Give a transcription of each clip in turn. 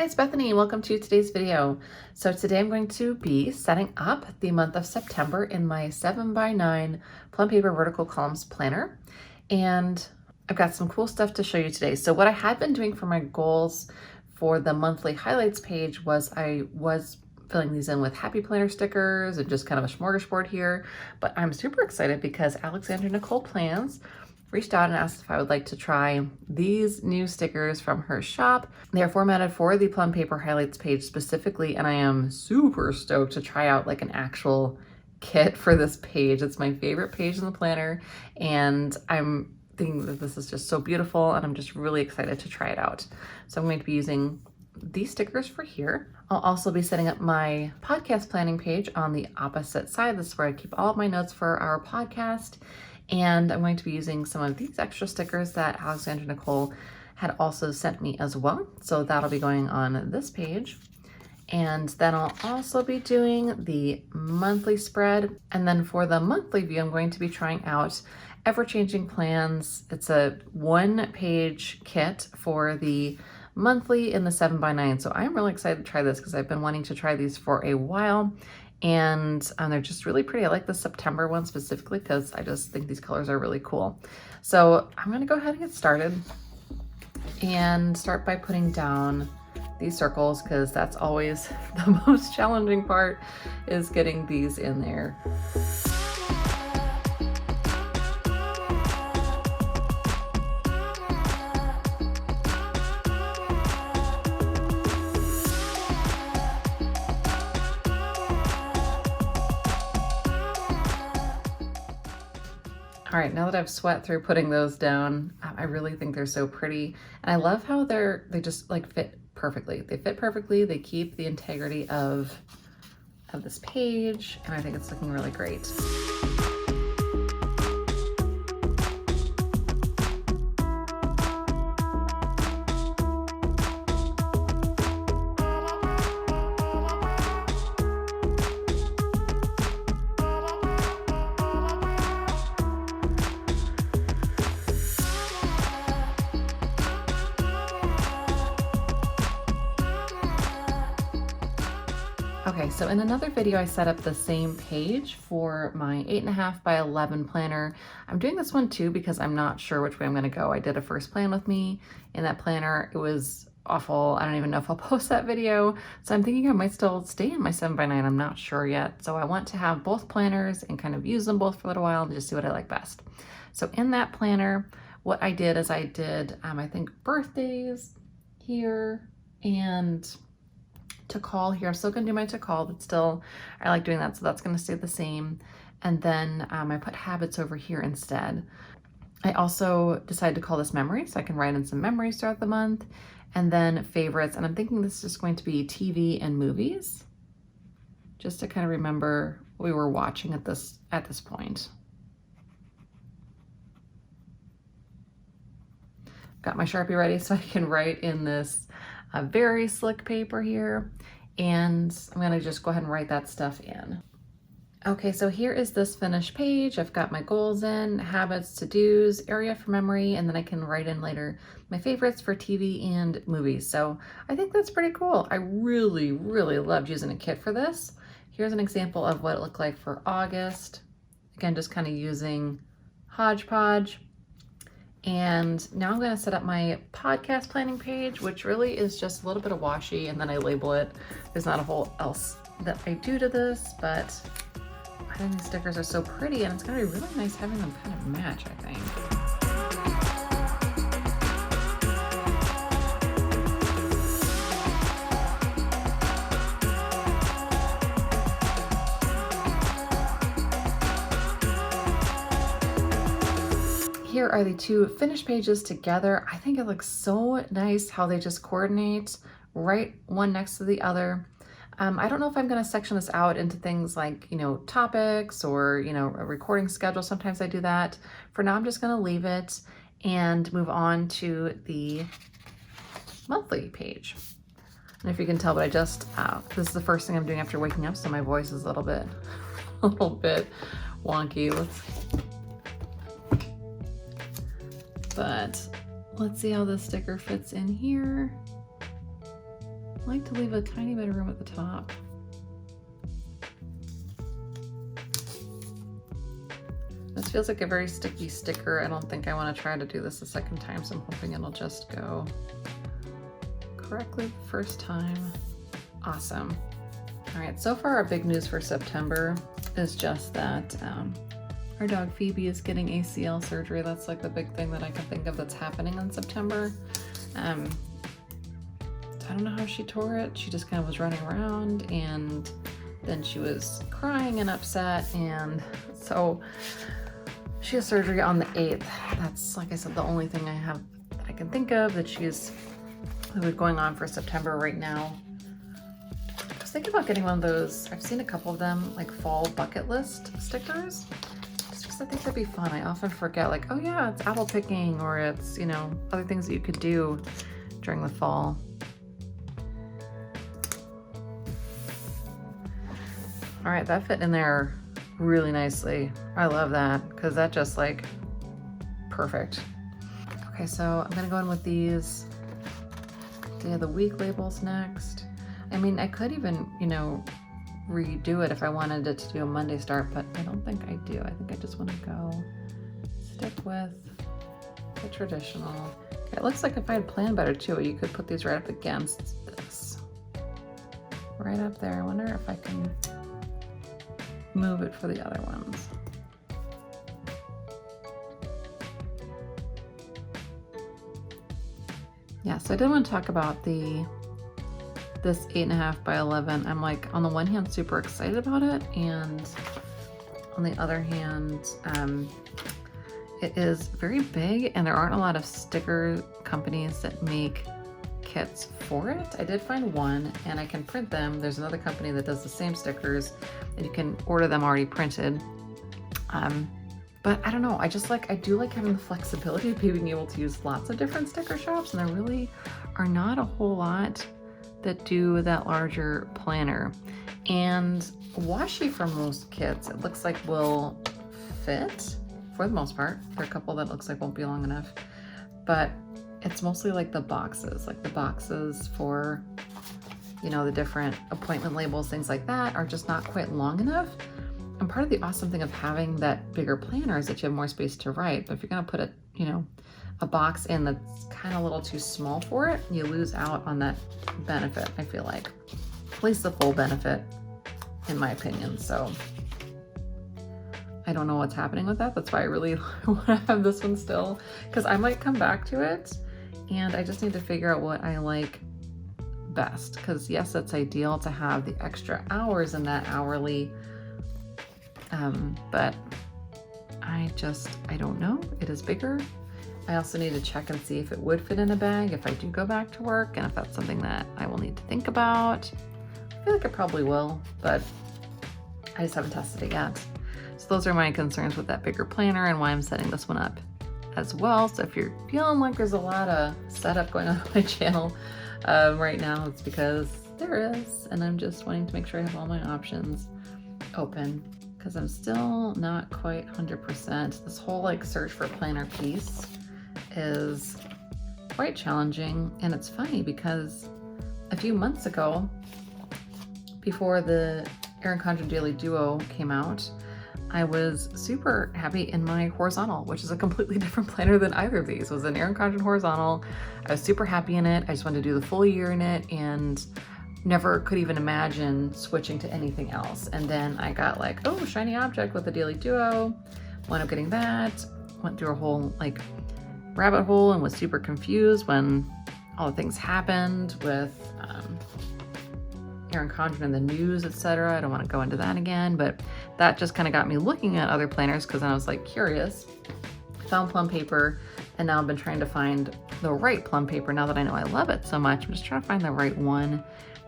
Hi, it's Bethany. Welcome to today's video. So today I'm going to be setting up the month of September in my 7x9 Plum Paper vertical columns planner. And I've got some cool stuff to show you today. So what I had been doing for my goals for the monthly highlights page was I was filling these in with happy planner stickers and just kind of a smorgasbord here. But I'm super excited because AlexandraNicolePlans reached out and asked if I would like to try these new stickers from her shop. They are formatted for the Plum Paper highlights page specifically, and I am super stoked to try out like an actual kit for this page. It's my favorite page in the planner, and I'm thinking that this is just so beautiful, and I'm just really excited to try it out. So I'm going to be using these stickers for here. I'll also be setting up my podcast planning page on the opposite side. This is where I keep all of my notes for our podcast. And I'm going to be using some of these extra stickers that Alexandra Nicole had also sent me as well. So that'll be going on this page. And then I'll also be doing the monthly spread. And then for the monthly view, I'm going to be trying out Ever-Changing Plans. It's a one-page kit for the monthly in the 7x9. So I'm really excited to try this because I've been wanting to try these for a while. And they're just really pretty. I like the September one specifically because I just think these colors are really cool. So I'm gonna go ahead and get started and start by putting down these circles because that's always the most challenging part, is getting these in there. All right, now that I've sweat through putting those down, I really think they're so pretty. And I love how they just like fit perfectly. They fit perfectly, they keep the integrity of this page, and I think it's looking really great. Okay, so in another video, I set up the same page for my 8.5 by 11 planner. I'm doing this one too because I'm not sure which way I'm gonna go. I did a first plan with me in that planner. It was awful. I don't even know if I'll post that video. So I'm thinking I might still stay in my 7x9. I'm not sure yet. So I want to have both planners and kind of use them both for a little while and just see what I like best. So in that planner, what I did is I did, I think birthdays here and to call here. I'm still gonna do my to call, but still I like doing that, so that's gonna stay the same. And then I put habits over here instead. I also decided to call this memory, so I can write in some memories throughout the month. And then favorites, and I'm thinking this is just going to be TV and movies, just to kind of remember what we were watching at this point. Got my Sharpie ready so I can write in this very slick paper here, and I'm gonna just go ahead and write that stuff in. Okay, so here is this finished page. I've got my goals in, habits, to-dos, area for memory, and then I can write in later my favorites for TV and movies. So I think that's pretty cool. I really, really loved using a kit for this. Here's an example of what it looked like for August. Again, just kind of using hodgepodge. And now I'm gonna set up my podcast planning page, which really is just a little bit of washi, and then I label it. There's not a whole else that I do to this, but I think these stickers are so pretty, and it's gonna be really nice having them kind of match, I think. Here are the two finished pages together. I think it looks so nice how they just coordinate right one next to the other. I don't know if I'm gonna section this out into things like, topics or, a recording schedule. Sometimes I do that. For now, I'm just gonna leave it and move on to the monthly page. And if you can tell, but this is the first thing I'm doing after waking up, so my voice is a little bit wonky. But let's see how this sticker fits in here. I like to leave a tiny bit of room at the top. This feels like a very sticky sticker. I don't think I want to try to do this a second time, so I'm hoping it'll just go correctly the first time. Awesome. All right, so far our big news for September is just that our dog Phoebe is getting ACL surgery. That's like the big thing that I can think of that's happening in September. I don't know how she tore it. She just kind of was running around, and then she was crying and upset, and so she has surgery on the 8th. That's, like I said, the only thing I have that I can think of that she's going on for September right now. I was thinking about getting one of those, I've seen a couple of them, like fall bucket list stickers, just because I think that'd be fun. I often forget, like, oh yeah, it's apple picking, or it's, you know, other things that you could do during the fall. All right, that fit in there really nicely. I love that, because that just like perfect. Okay, so I'm gonna go in with these Day of the Week labels next. I mean, I could even, you know, redo it if I wanted it to do a Monday start, but I don't think I do. I think I just want to go stick with the traditional. Okay, it looks like if I had planned better too, you could put these right up against this. Right up there. I wonder if I can move it for the other ones. Yeah, so I did want to talk about this 8.5 by 11. I'm like, on the one hand, super excited about it, and on the other hand, it is very big, and there aren't a lot of sticker companies that make kits for it. I did find one, and I can print them. There's another company that does the same stickers, and you can order them already printed. But I don't know, I do like having the flexibility of being able to use lots of different sticker shops, and there really are not a whole lot that do that larger planner. And washi for most kits, it looks like will fit for the most part. There are a couple that looks like won't be long enough, but it's mostly like the boxes for, you know, the different appointment labels, things like that are just not quite long enough. And part of the awesome thing of having that bigger planner is that you have more space to write. But if you're gonna put a box in that's kind of a little too small for it, you lose out on that benefit, I feel like. At least the full benefit, in my opinion. So I don't know what's happening with that. That's why I really want to have this one still, because I might come back to it, and I just need to figure out what I like best. Because yes, it's ideal to have the extra hours in that hourly, but I don't know. It is bigger. I also need to check and see if it would fit in a bag if I do go back to work, and if that's something that I will need to think about. I feel like it probably will, but I just haven't tested it yet. So those are my concerns with that bigger planner and why I'm setting this one up as well. So if you're feeling like there's a lot of setup going on my channel right now, it's because there is, and I'm just wanting to make sure I have all my options open, because I'm still not quite 100%. This whole like search for planner piece is quite challenging, and it's funny because a few months ago, before the Erin Condren Daily Duo came out, I was super happy in my horizontal, which is a completely different planner than either of these. It was an Erin Condren horizontal. I was super happy in it. I just wanted to do the full year in it, and never could even imagine switching to anything else. And then I got like, oh, shiny object with the Daily Duo. Wound up getting that. Went through a whole like rabbit hole and was super confused when all the things happened with Erin Condren in the news, etc. I don't want to go into that again, but that just kind of got me looking at other planners, because I was like curious. Found Plum Paper, and now I've been trying to find the right Plum Paper. Now that I know I love it so much, I'm just trying to find the right one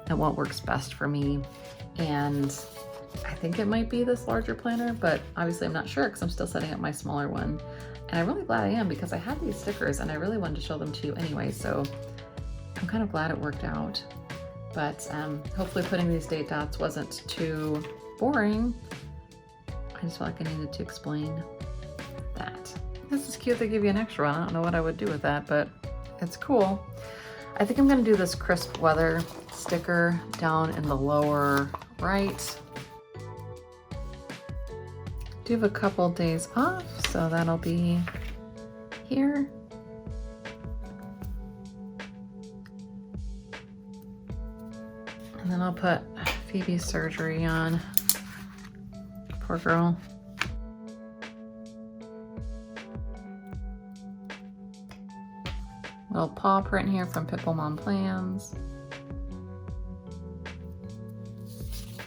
and what works best for me. And I think it might be this larger planner, but obviously I'm not sure because I'm still setting up my smaller one. And I'm really glad I am, because I had these stickers and I really wanted to show them to you anyway, so I'm kind of glad it worked out. But hopefully putting these date dots wasn't too boring. I just felt like I needed to explain that. This is cute. They give you an extra one. I don't know what I would do with that, but it's cool. I think I'm gonna do this crisp weather sticker down in the lower right. Do have a couple days off, so that'll be here. And then I'll put Phoebe's surgery on. Poor girl. Little paw print here from Mom Plans.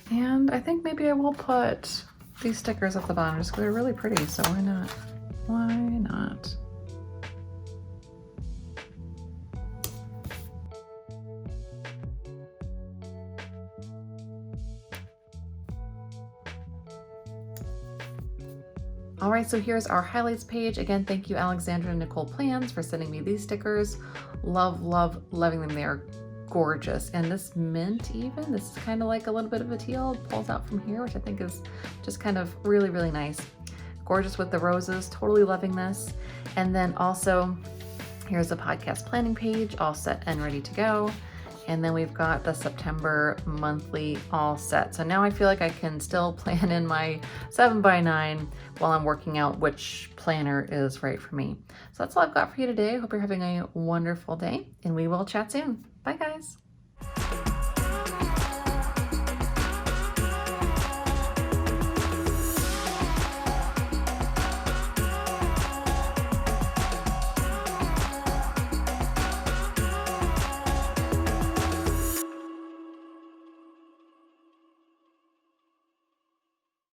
And I think maybe I will put these stickers at the bottom just because they're really pretty, so why not? Why not? All right, so here's our highlights page. Again, thank you, AlexandraNicolePlans, for sending me these stickers. Love, love, loving them. They are gorgeous. And this mint even, this is kind of like a little bit of a teal. It pulls out from here, which I think is just kind of really, really nice. Gorgeous with the roses, totally loving this. And then also, here's the podcast planning page, all set and ready to go. And then we've got the September monthly all set. So now I feel like I can still plan in my 7x9 while I'm working out which planner is right for me. So that's all I've got for you today. I hope you're having a wonderful day, and we will chat soon. Bye, guys.